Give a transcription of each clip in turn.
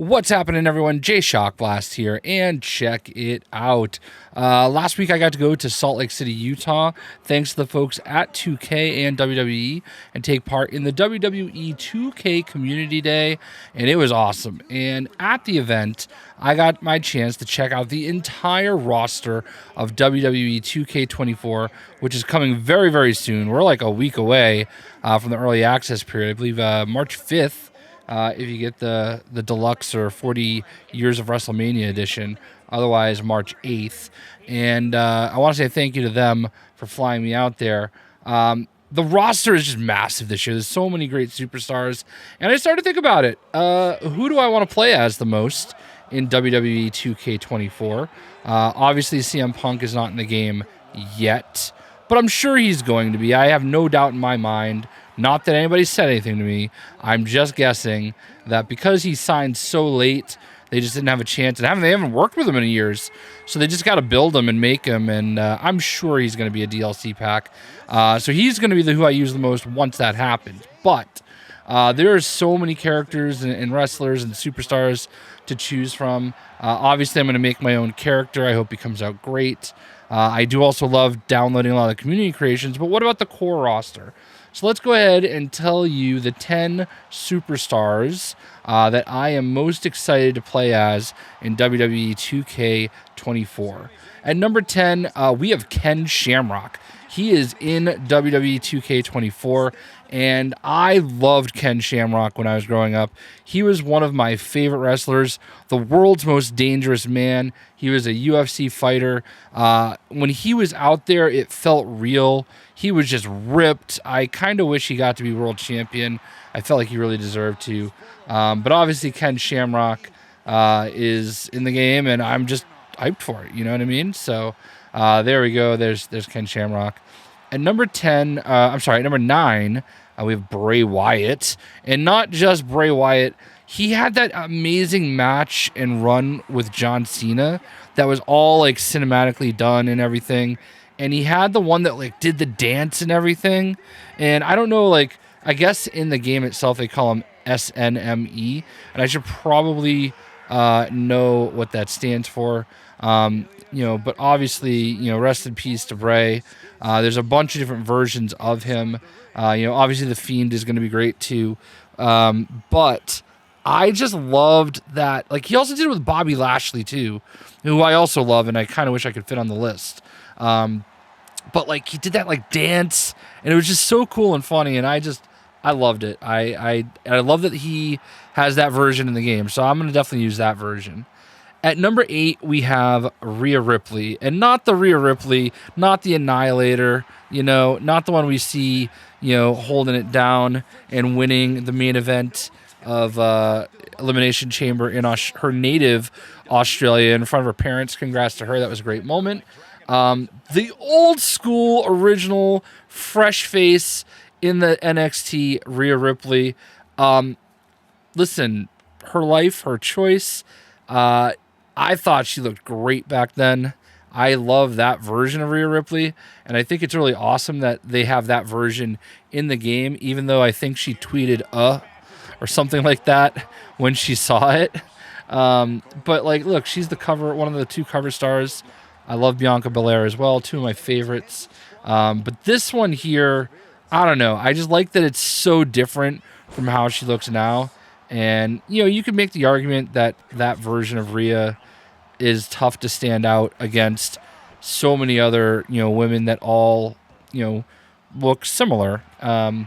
What's happening, everyone? JayShockblast here, and check it out. Last week I got to go to Salt Lake City, Utah, thanks to the folks at 2K and WWE, and take part in the WWE 2K Community Day, and it was awesome. And at the event, I got my chance to check out the entire roster of WWE 2K24, which is coming very, very soon. We're like a week away from the early access period. I believe March 5th. If you get the deluxe or 40 years of WrestleMania edition, otherwise March 8th. And I want to say thank you to them for flying me out there. The roster is just massive this year. There's so many great superstars. And I started to think about it. Who do I want to play as the most in WWE 2K24? Obviously, CM Punk is not in the game yet, but I'm sure he's going to be. I have no doubt in my mind. Not that anybody said anything to me. I'm just guessing that because he signed so late, they just didn't have a chance. And they haven't worked with him in years. So they just got to build him and make him. And I'm sure he's going to be a DLC pack. So he's going to be who I use the most once that happens. But there are so many characters and wrestlers and superstars to choose from. Obviously, I'm going to make my own character. I hope he comes out great. I do also love downloading a lot of the community creations. But what about the core roster? So let's go ahead and tell you the 10 superstars that I am most excited to play as in WWE 2K24. At number 10, we have Ken Shamrock. He is in WWE 2K24, and I loved Ken Shamrock when I was growing up. He was one of my favorite wrestlers, the world's most dangerous man. He was a UFC fighter. When he was out there, it felt real. He was just ripped. I kind of wish he got to be world champion. I felt like he really deserved to. But obviously, Ken Shamrock is in the game, and I'm just hyped for it. You know what I mean? So there we go. There's Ken Shamrock. At number 9, we have Bray Wyatt. And not just Bray Wyatt. He had that amazing match and run with John Cena that was all like cinematically done and everything. And he had the one that like did the dance and everything. And I don't know, like, I guess in the game itself they call him SNME. And I should probably know what that stands for. But obviously, rest in peace to Bray. There's a bunch of different versions of him. Obviously the Fiend is going to be great too. But I just loved that. Like, he also did it with Bobby Lashley too, who I also love, and I kind of wish I could fit on the list. But like, he did that like dance, and it was just so cool and funny, and I loved it. I love that he has that version in the game, so I'm going to definitely use that version. At number 8, we have Rhea Ripley, and not the Rhea Ripley, not the Annihilator, not the one we see, holding it down and winning the main event of Elimination Chamber in her native Australia in front of her parents. Congrats to her. That was a great moment. The old school, original, fresh face in the NXT, Rhea Ripley. Listen, her life, her choice. I thought she looked great back then. I love that version of Rhea Ripley, and I think it's really awesome that they have that version in the game, even though I think she tweeted or something like that when she saw it. But like, look, she's one of the 2 cover stars. I love Bianca Belair as well, 2 of my favorites. But this one here, I don't know. I just like that it's so different from how she looks now. And, you can make the argument that that version of Rhea is tough to stand out against so many other, women that all, look similar. And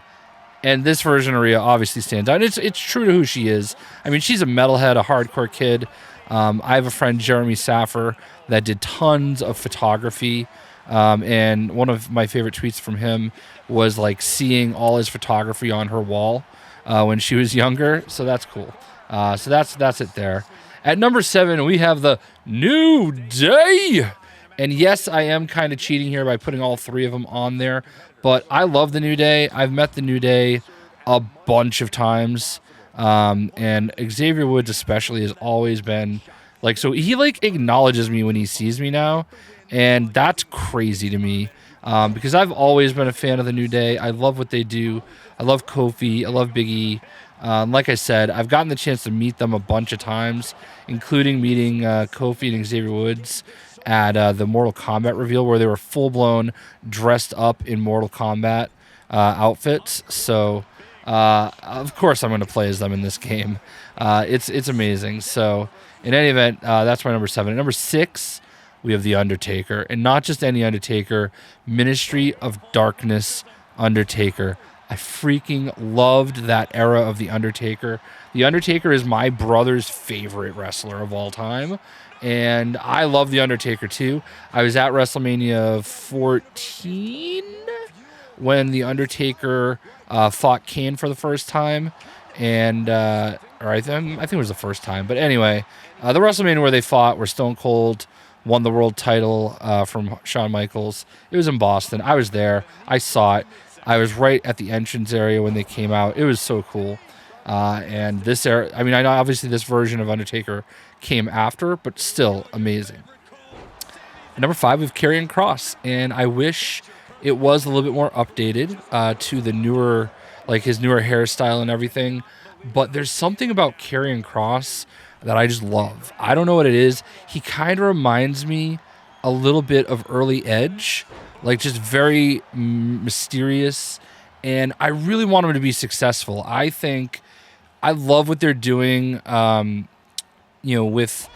this version of Rhea obviously stands out. It's true to who she is. I mean, she's a metalhead, a hardcore kid. I have a friend, Jeremy Saffer, that did tons of photography. And one of my favorite tweets from him was like seeing all his photography on her wall when she was younger. So that's cool. So that's it there. At number 7, we have the New Day. And yes, I am kind of cheating here by putting all 3 of them on there. But I love the New Day. I've met the New Day a bunch of times. And Xavier Woods especially has always been like, so he like acknowledges me when he sees me now. And that's crazy to me. Because I've always been a fan of the New Day. I love what they do. I love Kofi. I love Big E. Like I said, I've gotten the chance to meet them a bunch of times, including meeting Kofi and Xavier Woods at the Mortal Kombat reveal, where they were full-blown dressed up in Mortal Kombat outfits. So, of course, I'm going to play as them in this game. It's amazing. So, in any event, that's my number 7. At number 6, we have The Undertaker. And not just any Undertaker, Ministry of Darkness Undertaker. I freaking loved that era of The Undertaker. The Undertaker is my brother's favorite wrestler of all time. And I love The Undertaker too. I was at WrestleMania 14 when The Undertaker fought Kane for the first time. And, or I think it was the first time. But anyway, the WrestleMania where they fought, where Stone Cold won the world title from Shawn Michaels. It was in Boston. I was there. I saw it. I was right at the entrance area when they came out. It was so cool. And this era, I mean, I know obviously this version of Undertaker came after, but still amazing. At number 5, we have Karrion Kross. And I wish it was a little bit more updated to the newer, like his newer hairstyle and everything. But there's something about Karrion Kross that I just love. I don't know what it is. He kind of reminds me a little bit of early Edge. Like, just very mysterious, and I really want him to be successful. I think I love what they're doing, with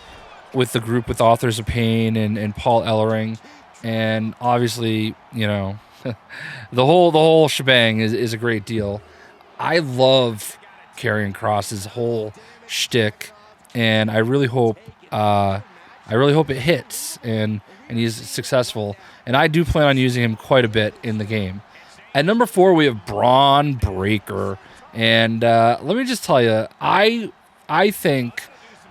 the group with Authors of Pain and Paul Ellering, and obviously, the whole shebang is a great deal. I love Karrion Kross's whole shtick, and I really hope it hits and he's successful. And I do plan on using him quite a bit in the game. At number 4, we have Braun Breaker. And let me just tell you, I think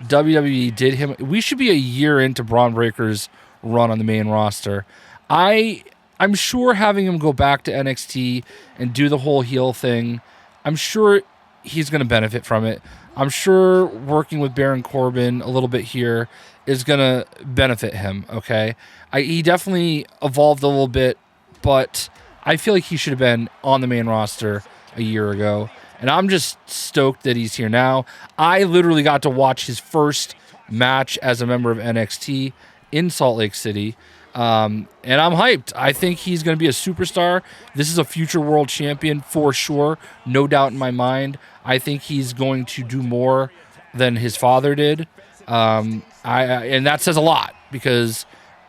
WWE did him. We should be a year into Braun Breaker's run on the main roster. I'm sure having him go back to NXT and do the whole heel thing, I'm sure he's going to benefit from it. I'm sure working with Baron Corbin a little bit here is going to benefit him, okay? He definitely evolved a little bit, but I feel like he should have been on the main roster a year ago. And I'm just stoked that he's here now. I literally got to watch his first match as a member of NXT in Salt Lake City. And I'm hyped. I think he's going to be a superstar. This is a future world champion for sure. No doubt in my mind. I think he's going to do more than his father did. And that says a lot because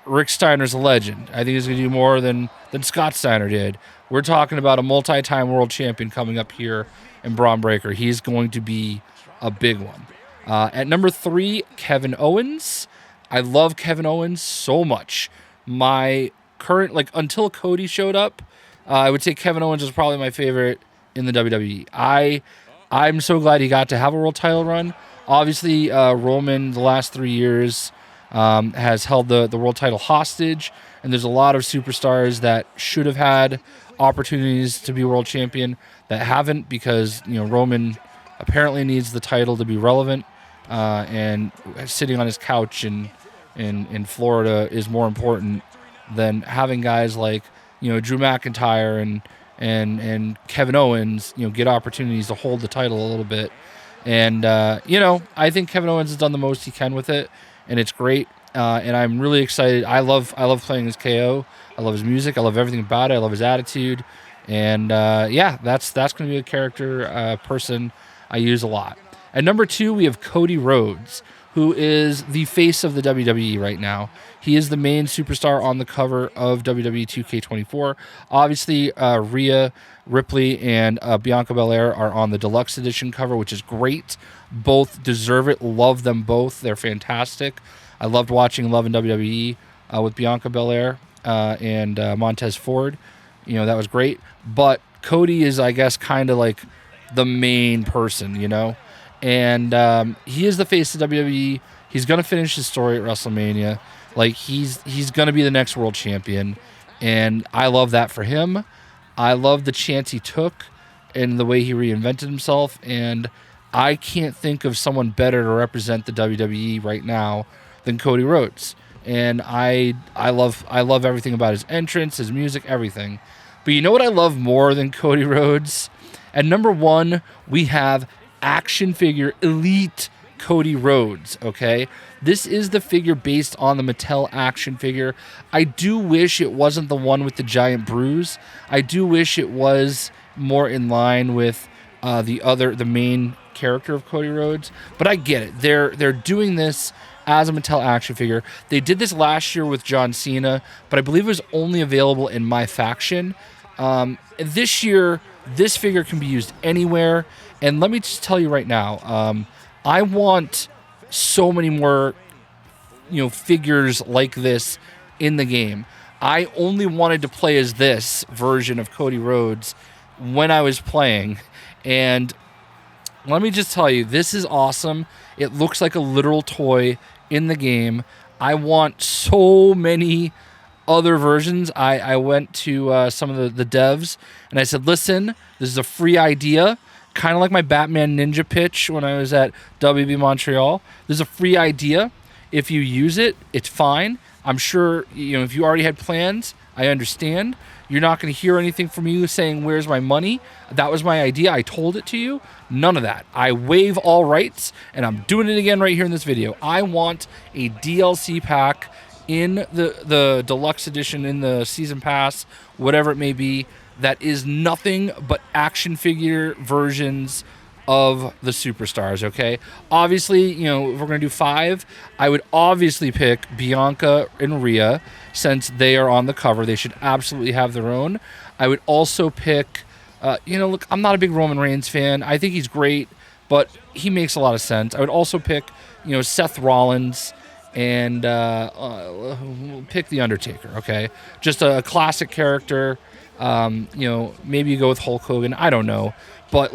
Rick Steiner's a legend. I think he's going to do more than Scott Steiner did. We're talking about a multi-time world champion coming up here in Braun Breaker. He's going to be a big one. At number 3, Kevin Owens. I love Kevin Owens so much. My current, until Cody showed up, I would say Kevin Owens is probably my favorite in the WWE. I'm so glad he got to have a world title run. Obviously, Roman, the last 3 years, has held the world title hostage, and there's a lot of superstars that should have had opportunities to be world champion that haven't because, Roman apparently needs the title to be relevant, and sitting on his couch in Florida is more important than having guys like, Drew McIntyre and Kevin Owens, get opportunities to hold the title a little bit. And, I think Kevin Owens has done the most he can with it, and it's great. And I'm really excited. I love playing as KO. I love his music. I love everything about it. I love his attitude. And, that's going to be a character, person I use a lot. At number 2, we have Cody Rhodes, who is the face of the WWE right now. He is the main superstar on the cover of WWE 2K24. Obviously, Rhea Ripley and Bianca Belair are on the deluxe edition cover, which is great. Both deserve it. Love them both. They're fantastic. I loved watching Love in WWE with Bianca Belair and Montez Ford. That was great. But Cody is, I guess, kind of like the main person, And he is the face of WWE. He's going to finish his story at WrestleMania. He's going to be the next world champion. And I love that for him. I love the chance he took and the way he reinvented himself. And I can't think of someone better to represent the WWE right now than Cody Rhodes. And I love everything about his entrance, his music, everything. But you know what I love more than Cody Rhodes? At number 1, we have action figure Elite Cody Rhodes, okay? This is the figure based on the Mattel action figure. I do wish it wasn't the one with the giant bruise. I do wish it was more in line with the main character of Cody Rhodes, but I get it. They're doing this as a Mattel action figure. They did this last year with John Cena, but I believe it was only available in my faction. This year, this figure can be used anywhere, and let me just tell you right now, I want so many more, figures like this in the game. I only wanted to play as this version of Cody Rhodes when I was playing, and let me just tell you, this is awesome. It looks like a literal toy in the game. I want so many other versions. I went to some of the devs, and I said, listen, this is a free idea. Kind of like my Batman Ninja pitch when I was at WB Montreal. This is a free idea. If you use it, it's fine. I'm sure, if you already had plans, I understand. You're not going to hear anything from you saying, where's my money? That was my idea. I told it to you. None of that. I waive all rights, and I'm doing it again right here in this video. I want a DLC pack in the deluxe edition, in the season pass, whatever it may be, that is nothing but action figure versions of the superstars, okay? Obviously, if we're going to do 5, I would obviously pick Bianca and Rhea, since they are on the cover. They should absolutely have their own. I would also pick, look, I'm not a big Roman Reigns fan. I think he's great, but he makes a lot of sense. I would also pick, Seth Rollins, and pick The Undertaker, okay? Just a classic character. Maybe you go with Hulk Hogan. I don't know. But,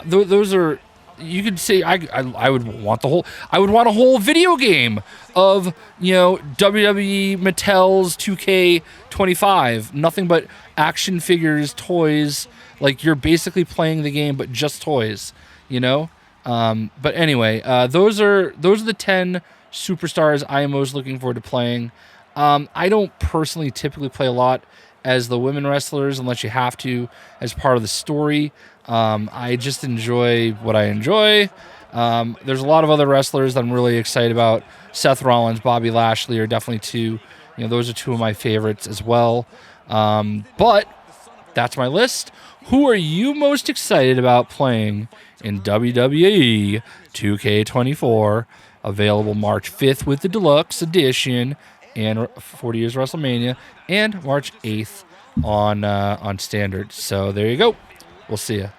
those are... You could say I would want I would want a whole video game of, WWE Mattel's 2K25. Nothing but action figures, toys. Like, you're basically playing the game, but just toys, But anyway, those are the 10 superstars I am most looking forward to playing. I don't personally typically play a lot as the women wrestlers unless you have to as part of the story. I just enjoy what I enjoy. There's a lot of other wrestlers that I'm really excited about. Seth Rollins, Bobby Lashley are definitely two. Those are two of my favorites as well. But that's my list. Who are you most excited about playing in WWE 2K24? Available March 5th with the Deluxe Edition and 40 Years WrestleMania, and March 8th on Standard. So there you go. We'll see you.